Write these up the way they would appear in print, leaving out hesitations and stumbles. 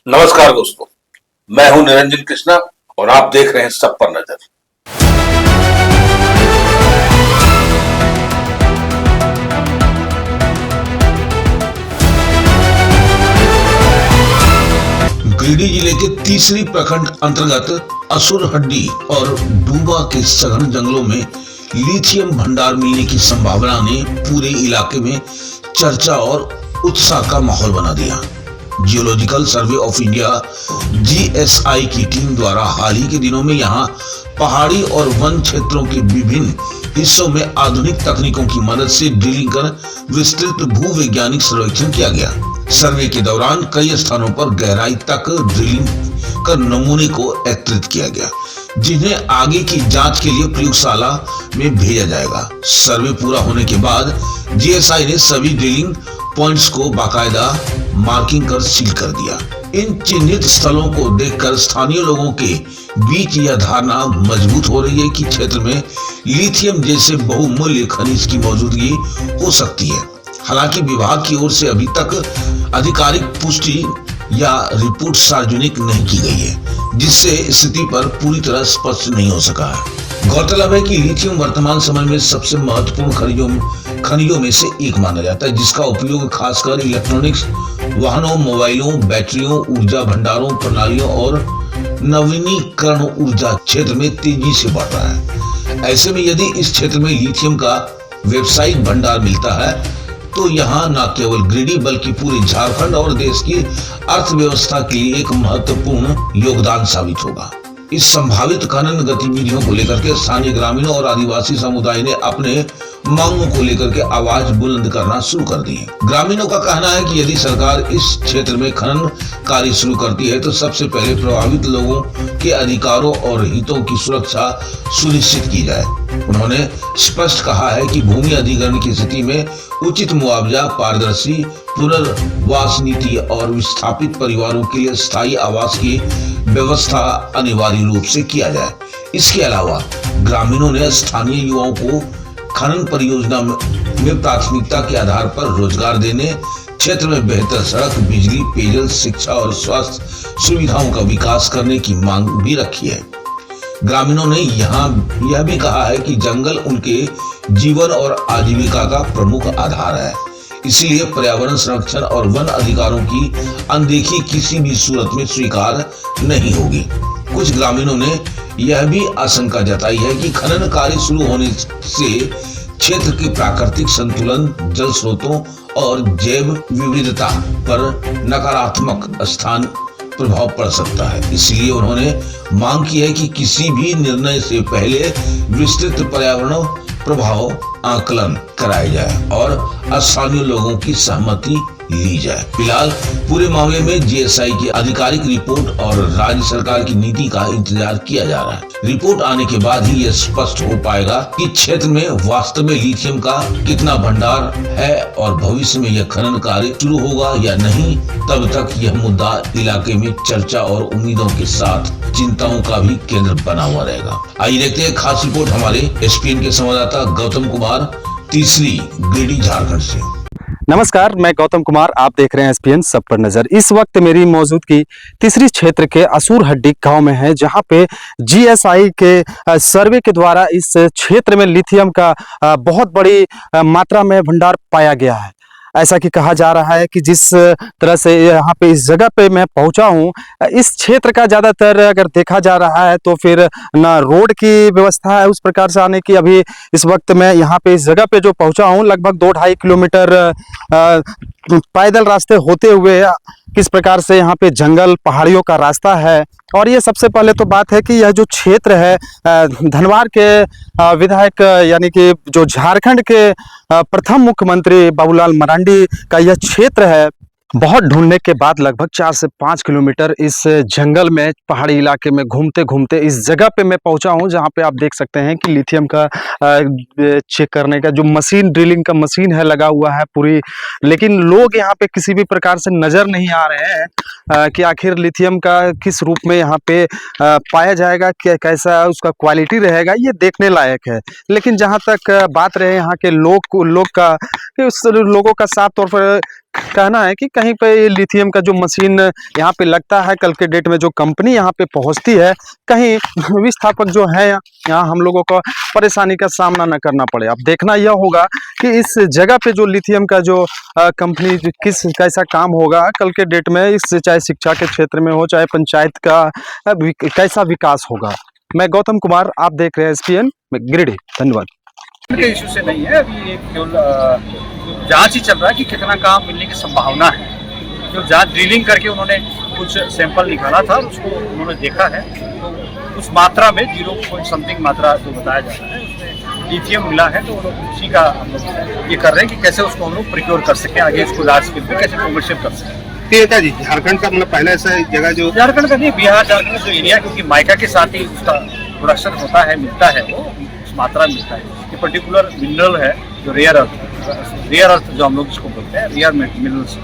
नमस्कार दोस्तों, मैं हूं निरंजन कृष्णा और आप देख रहे हैं सब पर नजर। गिरिडीह जिले के तीसरी प्रखंड अंतर्गत असुरहड्डी और डूबा के सघन जंगलों में लिथियम भंडार मिलने की संभावना ने पूरे इलाके में चर्चा और उत्साह का माहौल बना दिया। Geological survey of India (GSI) की टीम द्वारा हाल ही के दिनों में यहां पहाड़ी और वन क्षेत्रों के विभिन्न हिस्सों में आधुनिक तकनीकों की मदद से ड्रिलिंग कर विस्तृत भूवैज्ञानिक सर्वेक्षण किया गया। सर्वे के दौरान कई स्थानों पर गहराई तक ड्रिलिंग कर नमूने को एकत्रित किया गया, जिन्हें आगे की जांच के लिए प्रयोगशाला में भेजा जाएगा। सर्वे पूरा होने के बाद जीएसआई ने सभी ड्रिलिंग पॉइंट्स को बाकायदा मार्किंग कर सील कर दिया। इन चिन्हित स्थलों को देखकर स्थानीय लोगों के बीच यह धारणा मजबूत हो रही है कि क्षेत्र में लिथियम जैसे बहुमूल्य खनिज की मौजूदगी हो सकती है। हालांकि विभाग की ओर से अभी तक आधिकारिक पुष्टि या रिपोर्ट सार्वजनिक नहीं की गई है, जिससे स्थिति पर पूरी तरह स्पष्ट नहीं हो सका है। गौरतलब है कि लिथियम वर्तमान समय में सबसे महत्वपूर्ण खनिजों में से एक माना जाता है, जिसका उपयोग खासकर इलेक्ट्रॉनिक्स, वाहनों, मोबाइलों, बैटरियों, ऊर्जा भंडारों प्रणालियों और नवीनीकरण ऊर्जा क्षेत्र में तेजी से बढ़ रहा है। ऐसे में यदि इस क्षेत्र में लिथियम का व्यावसायिक भंडार मिलता है तो यहाँ न केवल गिरिडीह बल्कि पूरे झारखंड और देश की अर्थव्यवस्था के लिए एक महत्वपूर्ण योगदान साबित होगा। इस संभावित खनन गतिविधियों को लेकर के स्थानीय ग्रामीणों और आदिवासी समुदाय ने अपने मांगों को लेकर के आवाज बुलंद करना शुरू कर दी है। ग्रामीणों का कहना है कि यदि सरकार इस क्षेत्र में खनन कार्य शुरू करती है तो सबसे पहले प्रभावित लोगों के अधिकारों और हितों की सुरक्षा सुनिश्चित की जाए। उन्होंने स्पष्ट कहा है कि भूमि अधिग्रहण की स्थिति में उचित मुआवजा, पारदर्शी पुनर्वास नीति और विस्थापित परिवारों के लिए स्थायी आवास की व्यवस्था अनिवार्य रूप से किया जाए। इसके अलावा ग्रामीणों ने स्थानीय युवाओं को खनन परियोजना में प्राथमिकता के आधार पर रोजगार देने, क्षेत्र में बेहतर सड़क, बिजली, पेयजल, शिक्षा और स्वास्थ्य सुविधाओं का विकास करने की मांग भी रखी है। ग्रामीणों ने यह भी कहा है कि जंगल उनके जीवन और आजीविका का प्रमुख आधार है, इसलिए पर्यावरण संरक्षण और वन अधिकारों की अनदेखी किसी भी सूरत में स्वीकार नहीं होगी। कुछ ग्रामीणों ने यह भी आशंका जताई है कि खनन कार्य शुरू होने से क्षेत्र के प्राकृतिक संतुलन, जल स्रोतों और जैव विविधता पर नकारात्मक स्थान प्रभाव पड़ सकता है। इसलिए उन्होंने मांग की है कि किसी भी निर्णय से पहले विस्तृत पर्यावरण प्रभाव आकलन कराया जाए और स्थानीय लोगों की सहमति ली जाए। फिलहाल पूरे मामले में जीएसआई की आधिकारिक रिपोर्ट और राज्य सरकार की नीति का इंतजार किया जा रहा है। रिपोर्ट आने के बाद ही यह स्पष्ट हो पाएगा कि क्षेत्र में वास्तव में लिथियम का कितना भंडार है और भविष्य में यह खनन कार्य शुरू होगा या नहीं। तब तक यह मुद्दा इलाके में चर्चा और उम्मीदों के साथ चिंताओं का भी केंद्र बना हुआ रहेगा। आइए देखते हैं खास रिपोर्ट हमारे एसपीएन के संवाददाता गौतम कुमार, तीसरी, गिरिडीह, झारखंड से। नमस्कार, मैं गौतम कुमार, आप देख रहे हैं एसपीएन सब पर नजर। इस वक्त मेरी मौजूदगी तीसरी क्षेत्र के असुरहड्डी गांव में है, जहां पे जीएसआई के सर्वे के द्वारा इस क्षेत्र में लिथियम का बहुत बड़ी मात्रा में भंडार पाया गया है। ऐसा कि कहा जा रहा है कि जिस तरह से यहाँ पे इस जगह पे मैं पहुंचा हूँ, इस क्षेत्र का ज़्यादातर अगर देखा जा रहा है तो फिर ना रोड की व्यवस्था है उस प्रकार से आने की। अभी इस वक्त मैं यहाँ पे इस जगह पे जो पहुंचा हूँ, लगभग 2-2.5 किलोमीटर पैदल रास्ते होते हुए किस प्रकार से यहाँ पे जंगल, पहाड़ियों का रास्ता है। और ये सबसे पहले तो बात है कि यह जो क्षेत्र है धनवार के विधायक यानी कि जो झारखंड के प्रथम मुख्यमंत्री बाबूलाल मरांडी का यह क्षेत्र है। बहुत ढूंढने के बाद लगभग 4 से 5 किलोमीटर इस जंगल में, पहाड़ी इलाके में घूमते घूमते इस जगह पे मैं पहुंचा हूं, जहां पे आप देख सकते हैं कि लिथियम का चेक करने का जो मशीन, ड्रिलिंग का मशीन है लगा हुआ है पूरी। लेकिन लोग यहां पे किसी भी प्रकार से नजर नहीं आ रहे हैं कि आखिर लिथियम का किस रूप में यहाँ पे पाया जाएगा, कैसा उसका क्वालिटी रहेगा, ये देखने लायक है। लेकिन जहाँ तक बात रहे यहाँ के लोगों का साफ तौर पर कहना है कि कहीं पे ये लिथियम का जो मशीन यहाँ पे लगता है, कल के डेट में जो कंपनी यहाँ पे पहुँचती है, कहीं विस्थापक जो है यहाँ हम लोगों को परेशानी का सामना न करना पड़े। अब देखना यह होगा कि इस जगह पे जो लिथियम का जो कंपनी किस कैसा काम होगा कल के डेट में, इस चाहे शिक्षा के क्षेत्र में हो, चाहे पंचायत का कैसा विकास होगा। मैं गौतम कुमार, आप देख रहे हैं SPN गिरिडीह। धन्यवाद। के इशू से नहीं है, अभी एक केवल जांच ही चल रहा है कि कितना काम मिलने की संभावना है। जो जांच ड्रिलिंग करके उन्होंने कुछ सैंपल निकाला था, उसको उन्होंने देखा है, तो उस मात्रा में 0.something मात्रा जो बताया जा रहा है उसमें लिथियम मिला है। तो वो लोग उसी का हम लोग ये कर रहे हैं कि कैसे उसको हम लोग प्रिक्योर कर सकें, आगे इसको लार्ज स्केल पे कैसे कमर्शियल कर सकें। नेता जी, झारखंड का मतलब पहला ऐसा जगह जो झारखंड का नहीं, बिहार झारखंड जो एरिया, क्योंकि माइका के साथ ही उसका प्रोडक्शन होता है, मिलता है, वो उस मात्रा में मिलता है। ये पर्टिकुलर मिनरल है जो रेयर अर्थ जो हम लोग इसको बोलते हैं, रेयर मिनरल्स।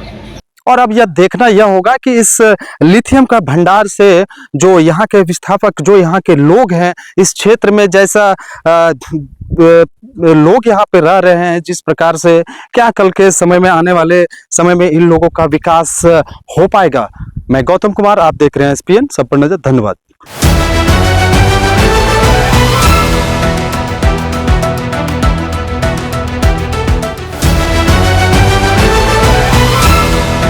और अब यह देखना यह होगा कि इस लिथियम का भंडार से जो यहाँ के विस्थापक, जो यहाँ के लोग हैं इस क्षेत्र में, जैसा लोग यहाँ पे रह रहे हैं, जिस प्रकार से क्या कल के समय में, आने वाले समय में इन लोगों का विकास हो पाएगा। मैं गौतम कुमार, आप देख रहे हैं SPN सब पर नजर। धन्यवाद।